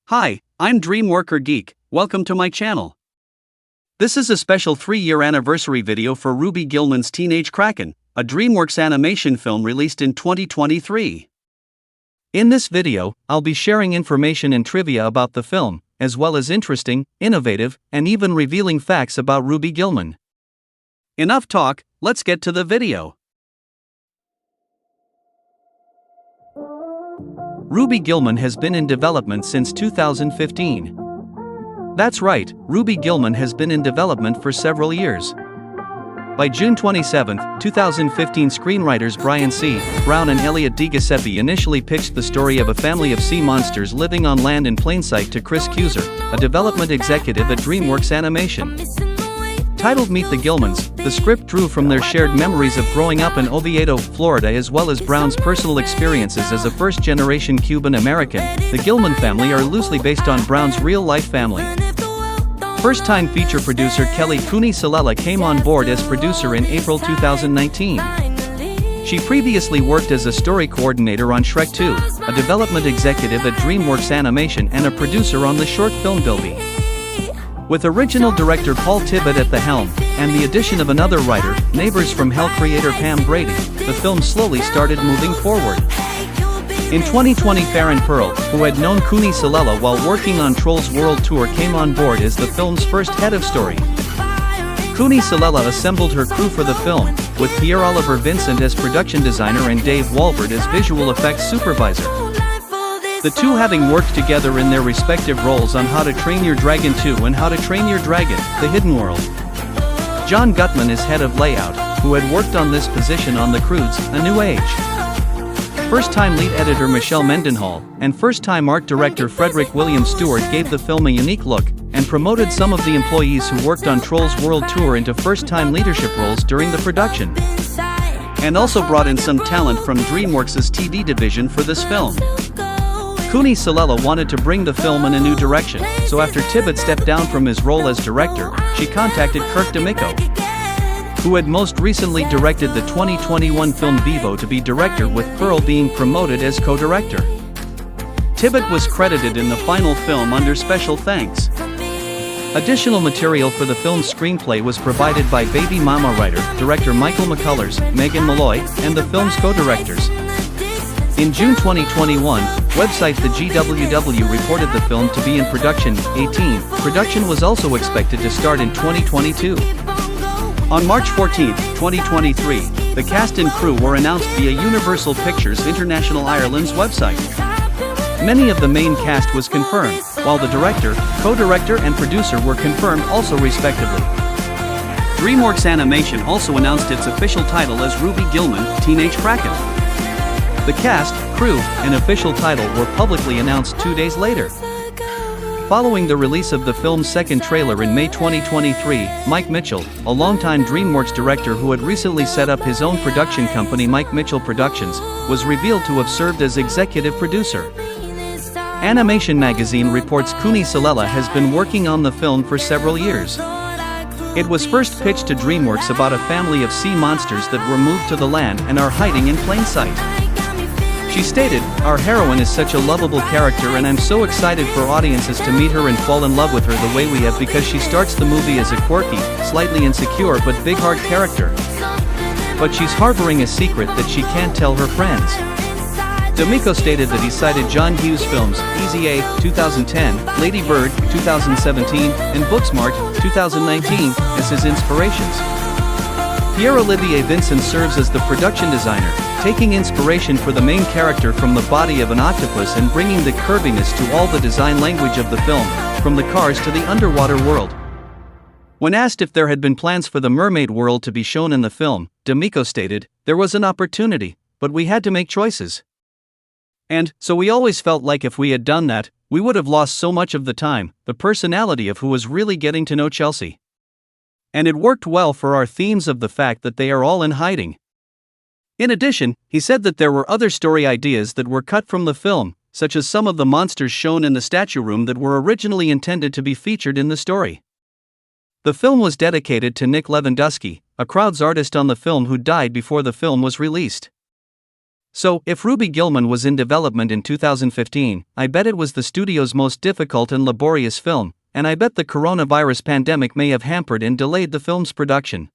Hi, I'm Dreamworker Geek. Welcome to my channel. This is a special 3-year anniversary video for Ruby Gillman's Teenage Kraken, a Dreamworks animation film released in 2023. In this video, I'll be sharing information and trivia about the film, as well as interesting, innovative, and even revealing facts about Ruby Gillman. Enough talk, let's get to the video. Ruby Gillman has been in development since 2015. That's right, Ruby Gillman has been in development for several years. By June 27, 2015, screenwriters Brian C. Brown and Elliot D. Giuseppe initially pitched the story of a family of sea monsters living on land in plain sight to Chris Cuser, a development executive at Dreamworks Animation. Titled Meet the Gillmans, the script drew from their shared memories of growing up in Oviedo, Florida, as well as Brown's personal experiences as a first-generation Cuban American. The Gillman family are loosely based on Brown's real-life family. First-time feature producer Kelly Cooney Salela came on board as producer in April 2019. She previously worked as a story coordinator on Shrek 2, a development executive at Dreamworks Animation, and a producer on the short film Bilby. With original director Paul Tibbitt at the helm, and the addition of another writer, Neighbors from Hell creator Pam Brady, the film slowly started moving forward. In 2020, Farron Pearl, who had known Cooney Salela while working on Trolls World Tour, came on board as the film's first head of story. Cooney Salela assembled her crew for the film, with Pierre-Oliver Vincent as production designer and Dave Walford as visual effects supervisor. The two having worked together in their respective roles on How to Train Your Dragon 2 and How to Train Your Dragon: The Hidden World. John Gutman is head of layout, who had worked on this position on The Croods: A New Age. First-time lead editor Michelle Mendenhall and first-time art director Frederick William Stewart gave the film a unique look, and promoted some of the employees who worked on Trolls World Tour into first-time leadership roles during the production. And also brought in some talent from Dreamworks' TV division for this film. Cooney Salela wanted to bring the film in a new direction, so after Tibbitt stepped down from his role as director, she contacted Kirk D'Amico, who had most recently directed the 2021 film Vivo, to be director, with Pearl being promoted as co-director. Tibbitt was credited in the final film under special thanks. Additional material for the film's screenplay was provided by Baby Mama writer, director Michael McCullers, Megan Malloy, and the film's co-directors. In June 2021, website The GWW reported the film to be in production. Production was also expected to start in 2022. On March 14, 2023, the cast and crew were announced via Universal Pictures International Ireland's website. Many of the main cast was confirmed, while the director, co-director and producer were confirmed also respectively. Dreamworks Animation also announced its official title as Ruby Gillman Teenage Kraken. The cast, crew, and official title were publicly announced 2 days later. Following the release of the film's second trailer in May 2023, Mike Mitchell, a longtime Dreamworks director who had recently set up his own production company Mike Mitchell Productions, was revealed to have served as executive producer. Animation Magazine reports Cooney Salela has been working on the film for several years. It was first pitched to Dreamworks about a family of sea monsters that were moved to the land and are hiding in plain sight. She stated, "Our heroine is such a lovable character and I'm so excited for audiences to meet her and fall in love with her the way we have, because she starts the movie as a quirky, slightly insecure but big-heart character. But she's harboring a secret that she can't tell her friends." D'Amico stated that he cited John Hughes films, Easy A, 2010, Lady Bird, 2017, and Booksmart, 2019, as his inspirations. Pierre-Olivier Vincent serves as the production designer, taking inspiration for the main character from the body of an octopus and bringing the curviness to all the design language of the film, from the cars to the underwater world. When asked if there had been plans for the mermaid world to be shown in the film, D'Amico stated, "There was an opportunity, but we had to make choices. And so we always felt like if we had done that, we would have lost so much of the time, the personality of who was really getting to know Chelsea. And it worked well for our themes of the fact that they are all in hiding." In addition, he said that there were other story ideas that were cut from the film, such as some of the monsters shown in the statue room that were originally intended to be featured in the story. The film was dedicated to Nick Lewandowski, a crowds artist on the film who died before the film was released. So, if Ruby Gillman was in development in 2015, I bet it was the studio's most difficult and laborious film, and I bet the coronavirus pandemic may have hampered and delayed the film's production.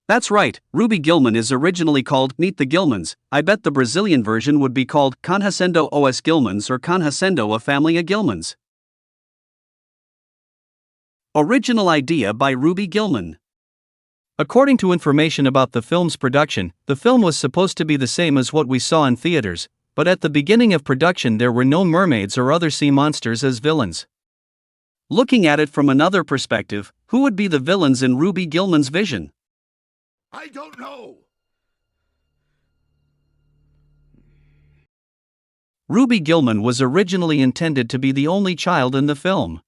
That's right, Ruby Gillman is originally called Meet the Gillmans. I bet the Brazilian version would be called Conhecendo os Gillmans or Conhecendo a Family of Gillmans. Original idea by Ruby Gillman. According to information about the film's production, the film was supposed to be the same as what we saw in theaters, but at the beginning of production there were no mermaids or other sea monsters as villains. Looking at it from another perspective, who would be the villains in Ruby Gillman's vision? I don't know. Ruby Gillman was originally intended to be the only child in the film.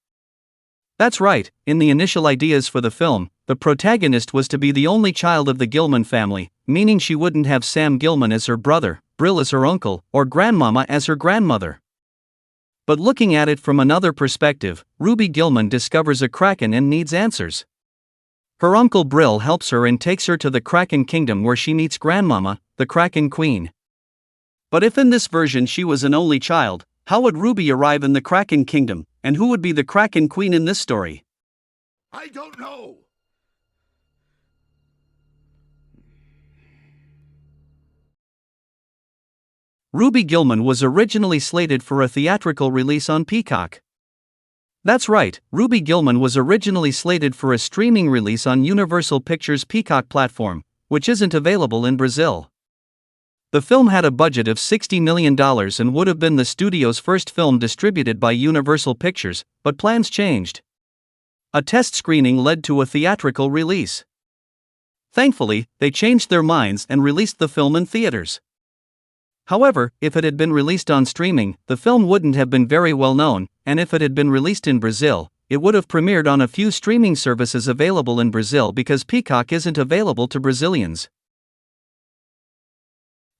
That's right, in the initial ideas for the film, the protagonist was to be the only child of the Gillman family, meaning she wouldn't have Sam Gillman as her brother, Brill as her uncle, or Grandmama as her grandmother. But looking at it from another perspective, Ruby Gillman discovers a kraken and needs answers. Her uncle Brill helps her and takes her to the Kraken Kingdom where she meets Grandmama, the Kraken Queen. But if in this version she was an only child, how would Ruby arrive in the Kraken Kingdom, and who would be the Kraken Queen in this story? I don't know. Ruby Gillman was originally slated for a theatrical release on Peacock. That's right, Ruby Gillman was originally slated for a streaming release on Universal Pictures' Peacock platform, which isn't available in Brazil. The film had a budget of $60 million and would have been the studio's first film distributed by Universal Pictures, but plans changed. A test screening led to a theatrical release. Thankfully, they changed their minds and released the film in theaters. However, if it had been released on streaming, the film wouldn't have been very well known, and if it had been released in Brazil, it would have premiered on a few streaming services available in Brazil because Peacock isn't available to Brazilians.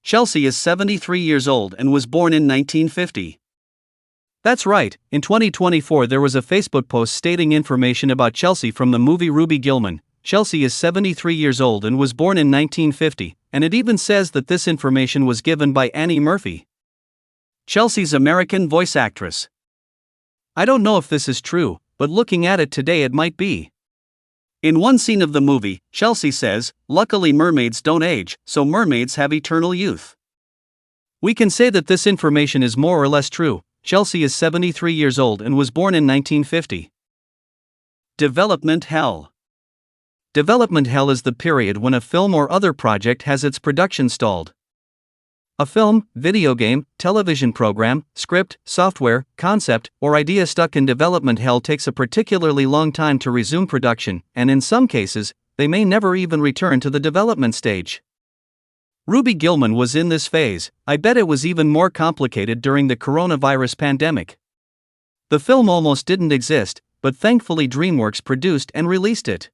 Chelsea is 73 years old and was born in 1950. That's right, in 2024 there was a Facebook post stating information about Chelsea from the movie Ruby Gillman. Chelsea is 73 years old and was born in 1950, and it even says that this information was given by Annie Murphy, Chelsea's American voice actress. I don't know if this is true, but looking at it today it might be. In one scene of the movie, Chelsea says, "Luckily mermaids don't age, so mermaids have eternal youth." We can say that this information is more or less true. Chelsea is 73 years old and was born in 1950. Development hell. Development hell is the period when a film or other project has its production stalled. A film, video game, television program, script, software, concept, or idea stuck in development hell takes a particularly long time to resume production, and in some cases, they may never even return to the development stage. Ruby Gillman was in this phase. I bet it was even more complicated during the coronavirus pandemic. The film almost didn't exist, but thankfully Dreamworks produced and released it.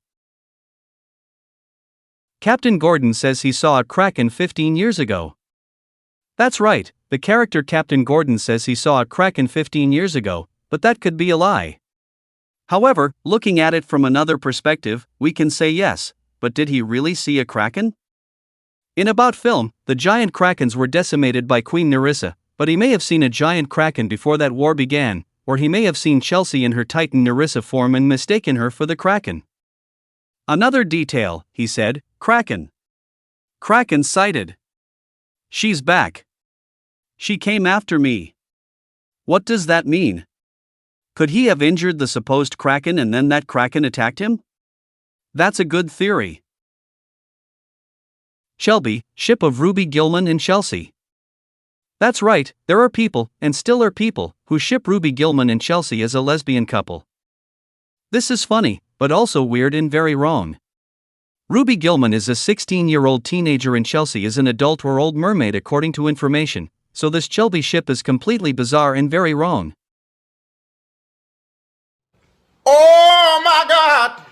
Captain Gordon says he saw a kraken 15 years ago. That's right, the character Captain Gordon says he saw a kraken 15 years ago, but that could be a lie. However, looking at it from another perspective, we can say yes, but did he really see a kraken? In About Film, the giant krakens were decimated by Queen Nerissa, but he may have seen a giant kraken before that war began, or he may have seen Chelsea in her Titan Nerissa form and mistaken her for the kraken. Another detail, he said, kraken. Kraken sighted. She's back. She came after me. What does that mean? Could he have injured the supposed kraken and then that kraken attacked him? That's a good theory. Shelby, ship of Ruby Gillman and Chelsea. That's right, there are people, and still are people, who ship Ruby Gillman and Chelsea as a lesbian couple. This is funny, but also weird and very wrong. Ruby Gillman is a 16-year-old teenager and Chelsea is an adult or old mermaid according to information, so this Chelsea ship is completely bizarre and very wrong. Oh my God!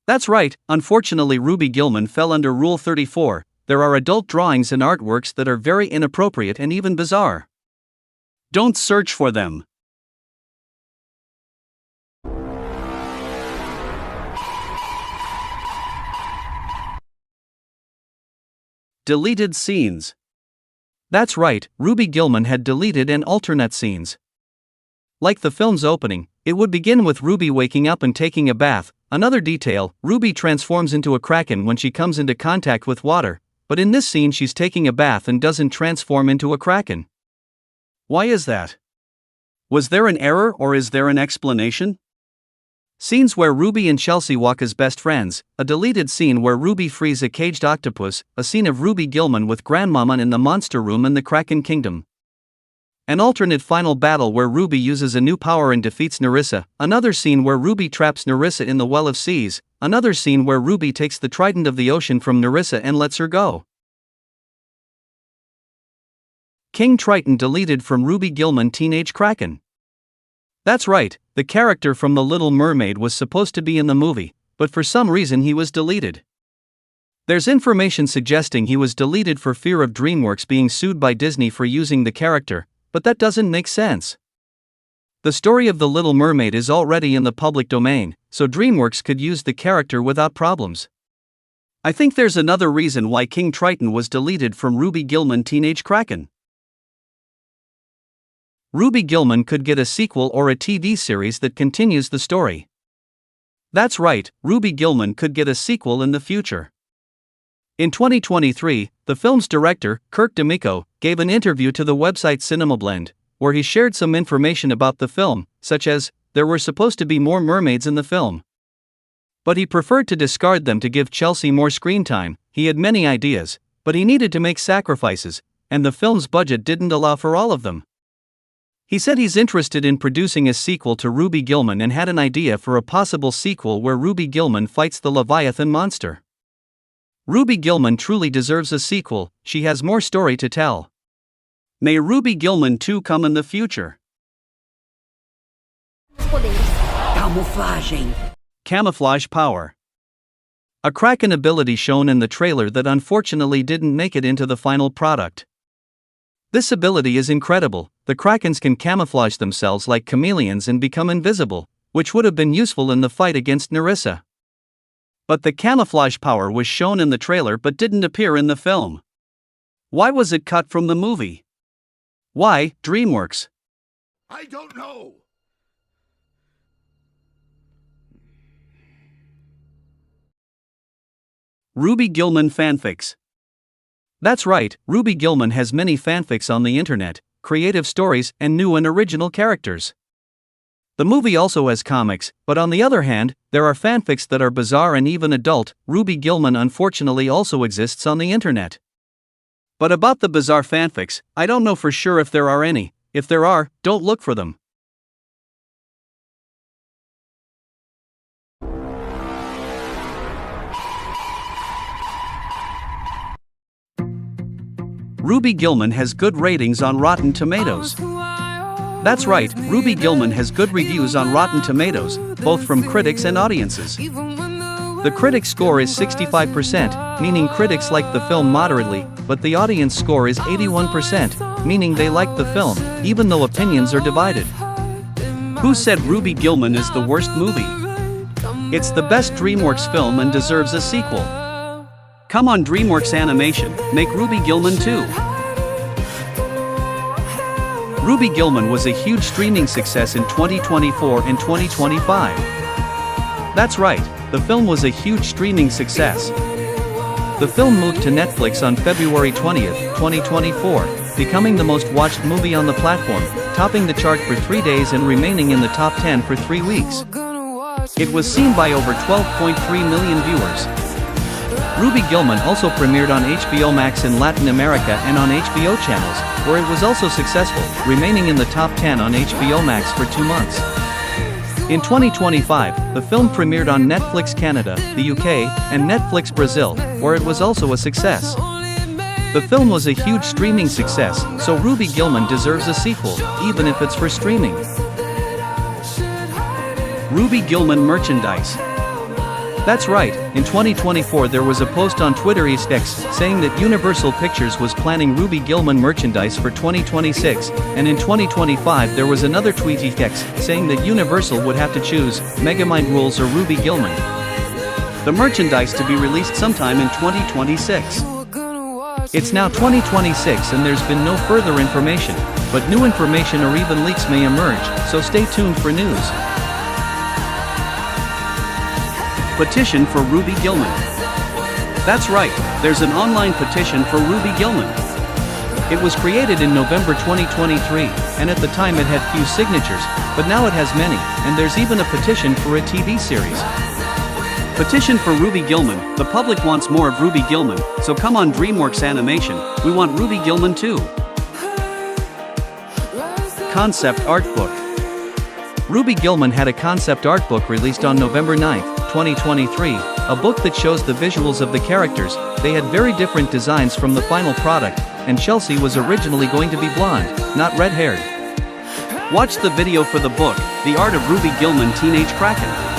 That's right, unfortunately Ruby Gillman fell under Rule 34, there are adult drawings and artworks that are very inappropriate and even bizarre. Don't search for them. Deleted scenes. That's right, Ruby Gillman had deleted and alternate scenes. Like the film's opening, it would begin with Ruby waking up and taking a bath. Another detail, Ruby transforms into a kraken when she comes into contact with water, but in this scene she's taking a bath and doesn't transform into a kraken. Why is that? Was there an error or is there an explanation? Scenes where Ruby and Chelsea walk as best friends, a deleted scene where Ruby frees a caged octopus, a scene of Ruby Gillman with Grandmama in the monster room in the Kraken Kingdom. An alternate final battle where Ruby uses a new power and defeats Nerissa, another scene where Ruby traps Nerissa in the Well of Seas, another scene where Ruby takes the trident of the ocean from Nerissa and lets her go. King Triton deleted from Ruby Gillman Teenage Kraken. That's right, the character from The Little Mermaid was supposed to be in the movie, but for some reason he was deleted. There's information suggesting he was deleted for fear of Dreamworks being sued by Disney for using the character, but that doesn't make sense. The story of The Little Mermaid is already in the public domain, so Dreamworks could use the character without problems. I think there's another reason why King Triton was deleted from Ruby Gillman Teenage Kraken. Ruby Gillman could get a sequel or a TV series that continues the story. That's right, Ruby Gillman could get a sequel in the future. In 2023, the film's director, Kirk D'Amico, gave an interview to the website CinemaBlend, where he shared some information about the film, such as, there were supposed to be more mermaids in the film. But he preferred to discard them to give Chelsea more screen time. He had many ideas, but he needed to make sacrifices, and the film's budget didn't allow for all of them. He said he's interested in producing a sequel to Ruby Gillman and had an idea for a possible sequel where Ruby Gillman fights the Leviathan monster. Ruby Gillman truly deserves a sequel, she has more story to tell. May Ruby Gillman 2 come in the future. Camouflaging. Camouflage power. A Kraken ability shown in the trailer that unfortunately didn't make it into the final product. This ability is incredible. The Krakens can camouflage themselves like chameleons and become invisible, which would have been useful in the fight against Nerissa. But the camouflage power was shown in the trailer but didn't appear in the film. Why was it cut from the movie? Why, Dreamworks? I don't know. Ruby Gillman fanfics. That's right, Ruby Gillman has many fanfics on the internet, creative stories, and new and original characters. The movie also has comics, but on the other hand, there are fanfics that are bizarre and even adult. Ruby Gillman unfortunately also exists on the internet. But about the bizarre fanfics, I don't know for sure if there are any. If there are, don't look for them. Ruby Gillman has good ratings on Rotten Tomatoes. That's right, Ruby Gillman has good reviews on Rotten Tomatoes, both from critics and audiences. The critic score is 65%, meaning critics like the film moderately, but the audience score is 81%, meaning they like the film, even though opinions are divided. Who said Ruby Gillman is the worst movie? It's the best Dreamworks film and deserves a sequel. Come on Dreamworks Animation, make Ruby Gillman 2. Ruby Gillman was a huge streaming success in 2024 and 2025. That's right, the film was a huge streaming success. The film moved to Netflix on February 20th, 2024, becoming the most watched movie on the platform, topping the chart for 3 days and remaining in the top 10 for 3 weeks. It was seen by over 12.3 million viewers. Ruby Gillman also premiered on HBO Max in Latin America and on HBO channels, where it was also successful, remaining in the top 10 on HBO Max for 2 months. In 2025, the film premiered on Netflix Canada, the UK, and Netflix Brazil, where it was also a success. The film was a huge streaming success, so Ruby Gillman deserves a sequel, even if it's for streaming. Ruby Gillman merchandise. That's right, in 2024 there was a post on Twitter X saying that Universal Pictures was planning Ruby Gillman merchandise for 2026, and in 2025 there was another tweet X saying that Universal would have to choose Megamind Rules or Ruby Gillman. The merchandise to be released sometime in 2026. It's now 2026 and there's been no further information, but new information or even leaks may emerge, so stay tuned for news. Petition for Ruby Gillman. That's right, there's an online petition for Ruby Gillman. It was created in November 2023, and at the time it had few signatures, but now it has many, and there's even a petition for a TV series. Petition for Ruby Gillman. The public wants more of Ruby Gillman, so come on Dreamworks Animation, we want Ruby Gillman too. Concept Art Book. Ruby Gillman had a concept art book released on November 9, 2023, a book that shows the visuals of the characters. They had very different designs from the final product, and Chelsea was originally going to be blonde, not red-haired. Watch the video for the book, The Art of Ruby Gillman Teenage Kraken.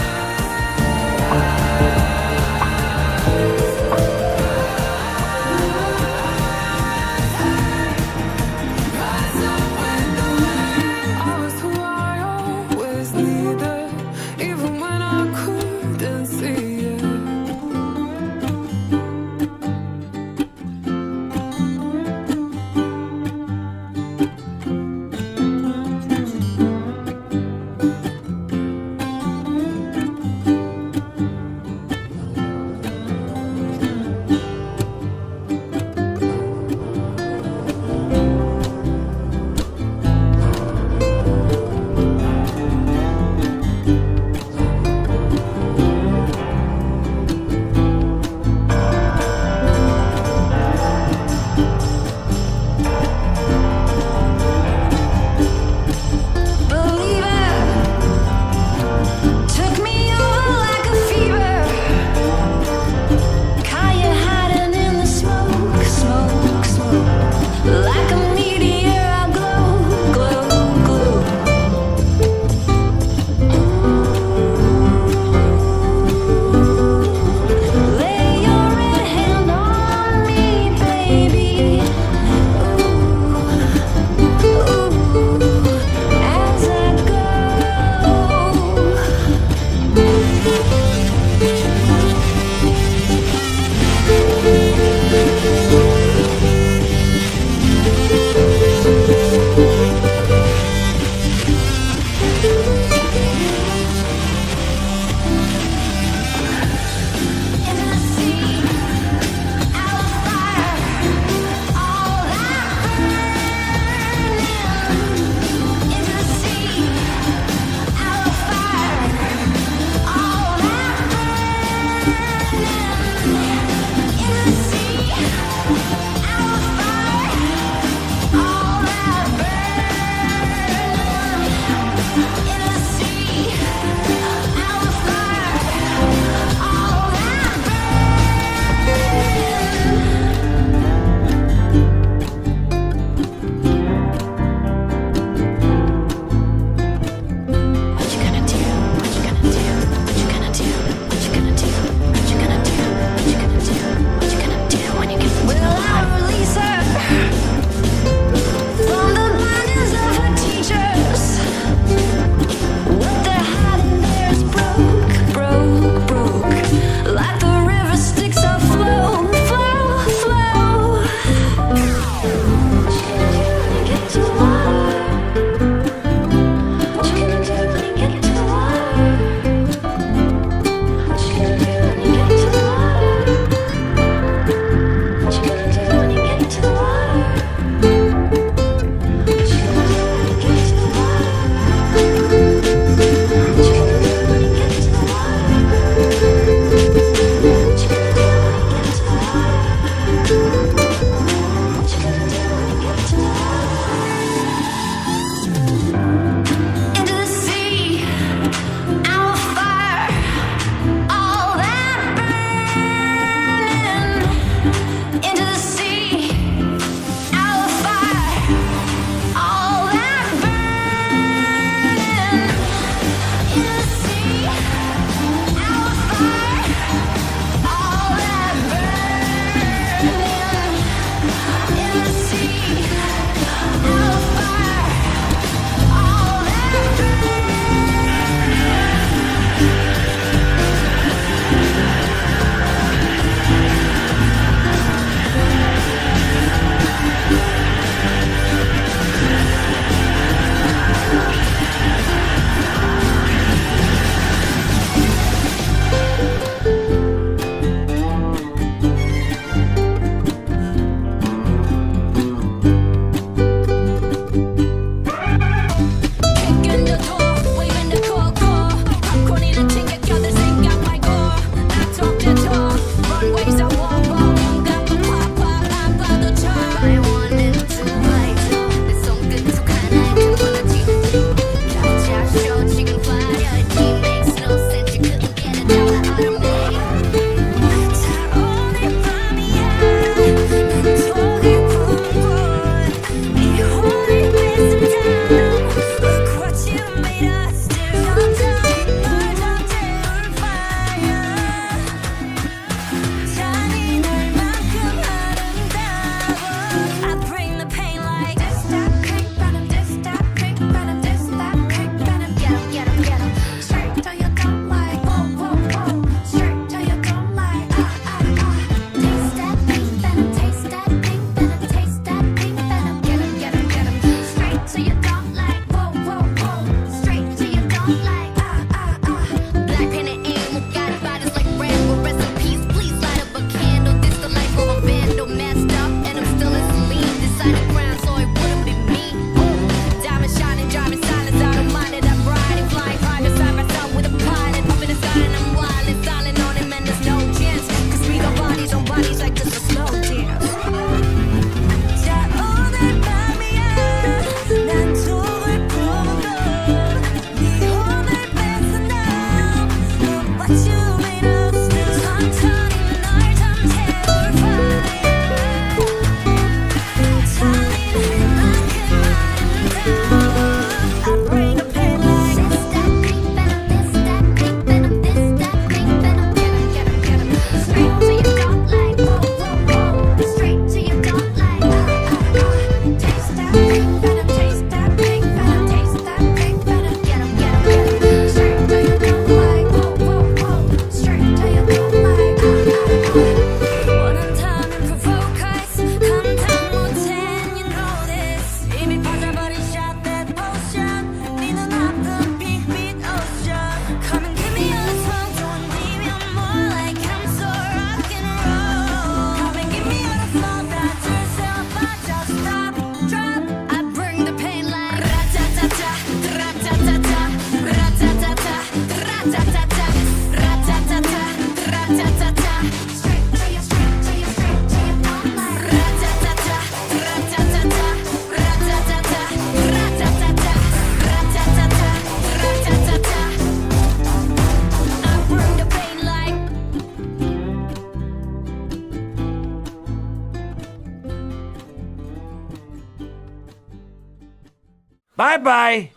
Bye-bye.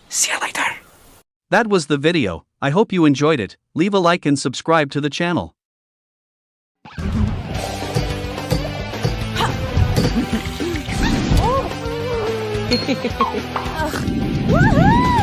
See you later. That was the video. I hope you enjoyed it. Leave a like and subscribe to the channel. Woohoo!